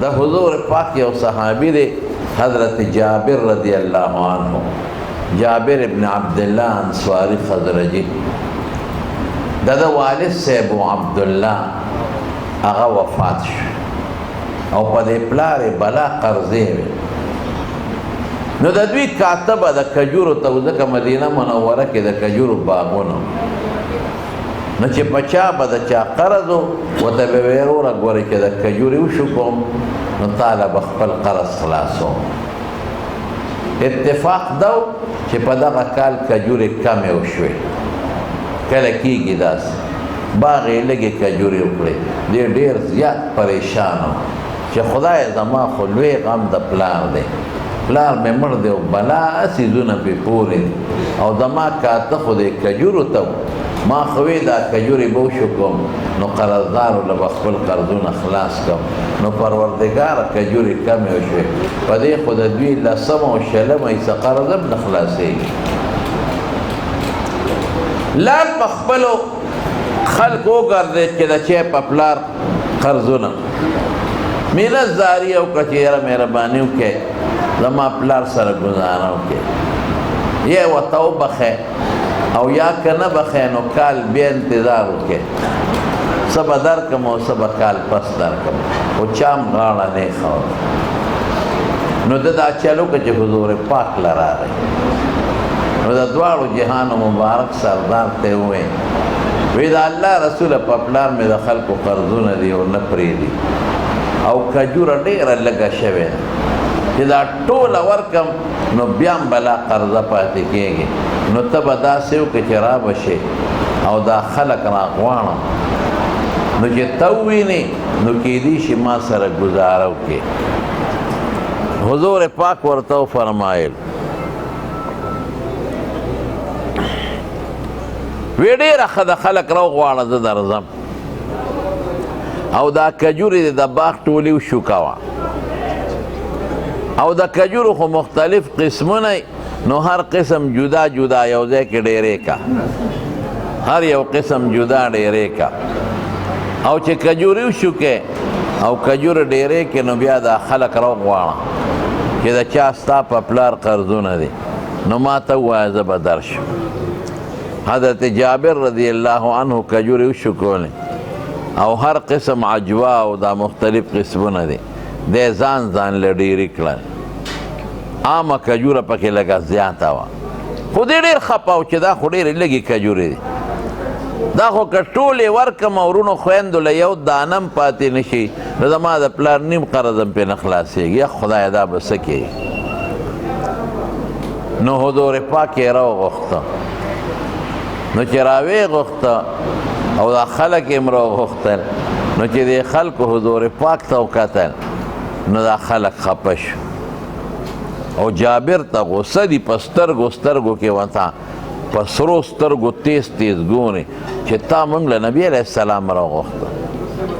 دا حضور پاک یو صحابی دی حضرت جابر رضی اللہ عنہ، جابر ابن عبداللہ انصاری خزرجی. دا والد صاحب عبداللہ اغا وفات شو او پا دی پلار بلا قرضے وی. نو دا دوی کاتبا دا کجورو توزک مدینہ منورہ کی دا کجورو باغونو، نو چه پچا با دا چا قرضو و تا بیویرو را گوری که دا کجوری وشو کم نو طالب اخپل قرض خلاصو. اتفاق دو چه پا دا کال کجوری کمی وشوی کلکی گی داس باغی لگی کجوری اکڑی دیر دیر زیاد پریشانو چه خدای زمان خلوی غم دا پلار دے، پلار میں مرد و بلا سیزون پی پوری دی او زمان کاتا خود کجورو تاو ما خوی دا کجوری بوشو کم نو قرضدارو لبخبل قرضون اخلاص کم نو پروردگار کجوری کمی وشوی پا دی خود دوی لسم و شلم ایسا قرضم نخلاصی. لال مخبلو خلق او گردے چه دا چه پپلار قرضونا مینا زاریو کچیرہ مہربانیو کے زما پلار سر گزارو کے یہ وطاو بخے او یا کنه بخے نو کال بے انتظارو کے سب در کمو سب کال پس در کمو او چام غاڑا نہیں خور نو دا چلو کچھ حضور پاک لرا رہی نو دا دوارو جہان مبارک سردار تے ہوئے وی دا اللہ رسول پپلار میں دا خلق قرضون دی و نپری دی او کجور دیر لگا شوے کہ دا طول ورکم نو بیام بلا قرضہ پاتی کیے گی نو تب دا سیو که چرا بشے او دا خلق راقوانا نو چه تووینی نو کی دیشی ما سر گزارو کے. حضور پاک ورطو فرمائل ویڈی رخ دا خلق رو غوانا دا درزم او دا کجوری دا باغ تولیو شکاوا او دا کجورو خو مختلف قسمونی نو ہر قسم جدا جدا یوزے کے ڈیرے کا ہر یو قسم جدا ڈیرے کا او چه کجوریو شکے او کجور ڈیرے کے نو بیا دا خلق رو غوانا کہ دا چاستا پپلار قرضون دی نو ما تو عزب درش. حضرت جابر رضی اللہ عنہ کجوریو شکونے او ہر قسم عجوا او دا مختلف قسمون دی دے زان زان لڈیری کلن آما کجورا پاکی لگا زیادتا وا خودی دیر خپاو چه دا خودی لگی کجوری دی دا خو کٹولی ورکم اورونو خویندو لیو دانم پاتی نشی دا ما دا پلار نیم قرضم پی نخلاسی گی یا خدای دا بسکی نو حضور پاکی رو غختا نو چه راوی غختا او دا خلق امرو غختن نو چه دی خلق حضور پاک تاو کتن نو دا خلق خپش او جابر تا غصہ دی پسترگو سترگو کے وطا پسرو سترگو تیز تیز گونی چه تا منگ لنبی علیہ السلام رو غختا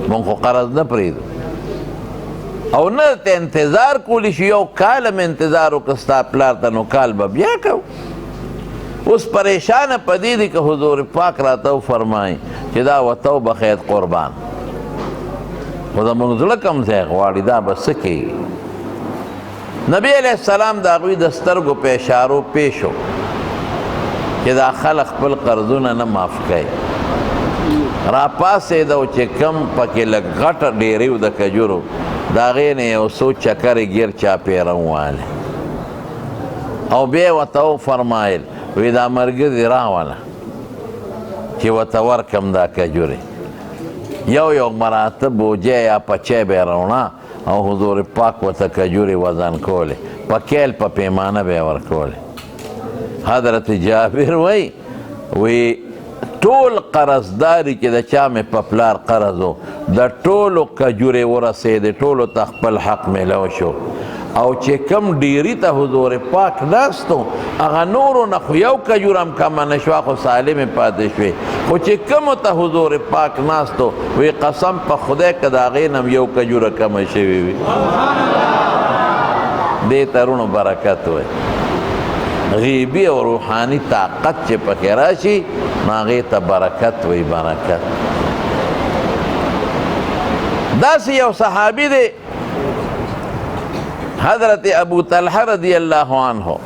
من خو قرض نپریدو او نا تا انتظار کولی شیو کالم انتظارو کستا پلارتا نو کال با بیا کو اس پریشان پدیدی که حضور پاک راتو فرمائی چه دا وطو بخید قربان خدا منزلکم زیغ واری دا بسکی. نبی علیہ السلام دا غوی دسترگو پیشارو پیشو کہ دا خلق پل قرضون نماف کئی را پاسے دو چه کم پاکی لگ غٹ دیریو دا کجورو دا غین یو سو چکر گیر چا پیرن والے او بے وطاو فرمائل وی دا مرگر دی راوانا چه وطور کم دا کجوری یو مراتب بوجه یا پچه بیرونا او حضور پاک و تا کجوری وزن کولی پا کیل پا پیمانه بیور کولی. حضرت جابر وی طول قرضداری که دا چام پپلار قرضو دا طولو کجوری ورسی دا طولو تخپل حق ملو شو او چه کم دیری تا حضور پاک ناستو اغا نورو نخو یو کجورم کم نشوا خو سالم پاتشوی خو چه کم تا حضور پاک ناستو وی قسم پا خدای کداغینم یو کجور کم شوی وی دے ترونو برکت ہوئے غیبی و روحانی طاقت چه پکی راشی نو هغې ته برکت وی برکت. داسې یو صحابي دی حضرت ابو طلحه رضی الله عنه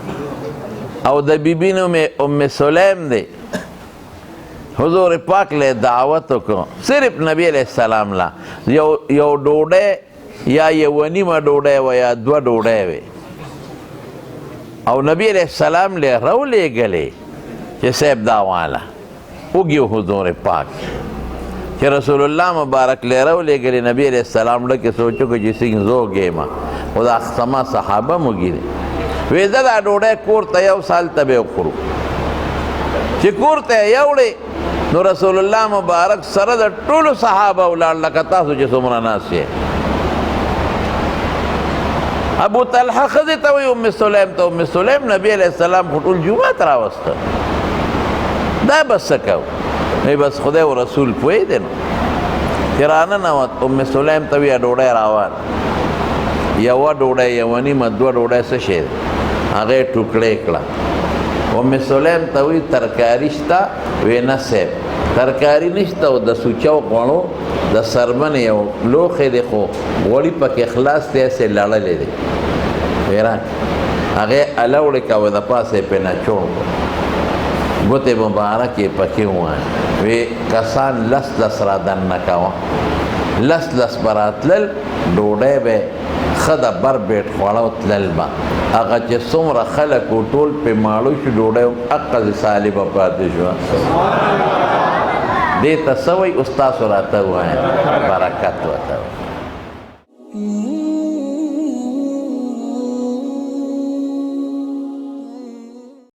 او د بیبي نوم یې ام سلیم دی. حضور پاک له دعوت وکړو صرف نبی علیہ السلام لا یو ډوډۍ یا یو نیمه ډوډۍ و یا دوه ډوډۍ وې او نبی علیہ السلام له راولېږلې چې صاحب دا واله وګیو حضور پاک چې رسول الله مبارک له راولېږلې نبی علیہ السلام ډکې سوچو که چې څنګه زوږې ما خو دا سما صحابه موږي دي وې زه دا ډوډۍ کور ته یو سال ته به وخورو چې کور ته یې یوړې نو رسول الله مبارک سره د ټولو صحابه ولاړ لکه تاسو چې څومره ناست یې. ابو طلحه ښځې ته وایي ام سلیم ته ام سلیم نبی علیہ السلام خو ټول جومات راوسته دا بس څه کوو وایي بس خدای و رسول پوهېدی نو چې راننوت ام سلیم ته وایي ډوډۍ راوال یوه ډوډۍ یوه نیمه دوه ډوډۍ څه شی دی هغه یې ټوکړې کړه. ام سلیم ته وایي ترکاري شته وی نه صاحب ترکاري نشته او د سوچو غوړو د سرمن یو لوښی دی خو غوړي پکې خلاص دی هسې لړلی دی وی راکړه هغې الوړې کوه د پاسه یې پرې نچوړ کړو ګوتې مبارکې پکې ووایه وی کسان لس لس را دننه کوه لس لس به راتلل ډوډۍ به ښه د بر بیټ خوړه تلل به هغه چې څومره خلک و ټول پې ماړه شو ډوډۍ عقل سالبه پاتې شوه. دې ته څه وایي اوس تاسو راته ووایه برکت ورته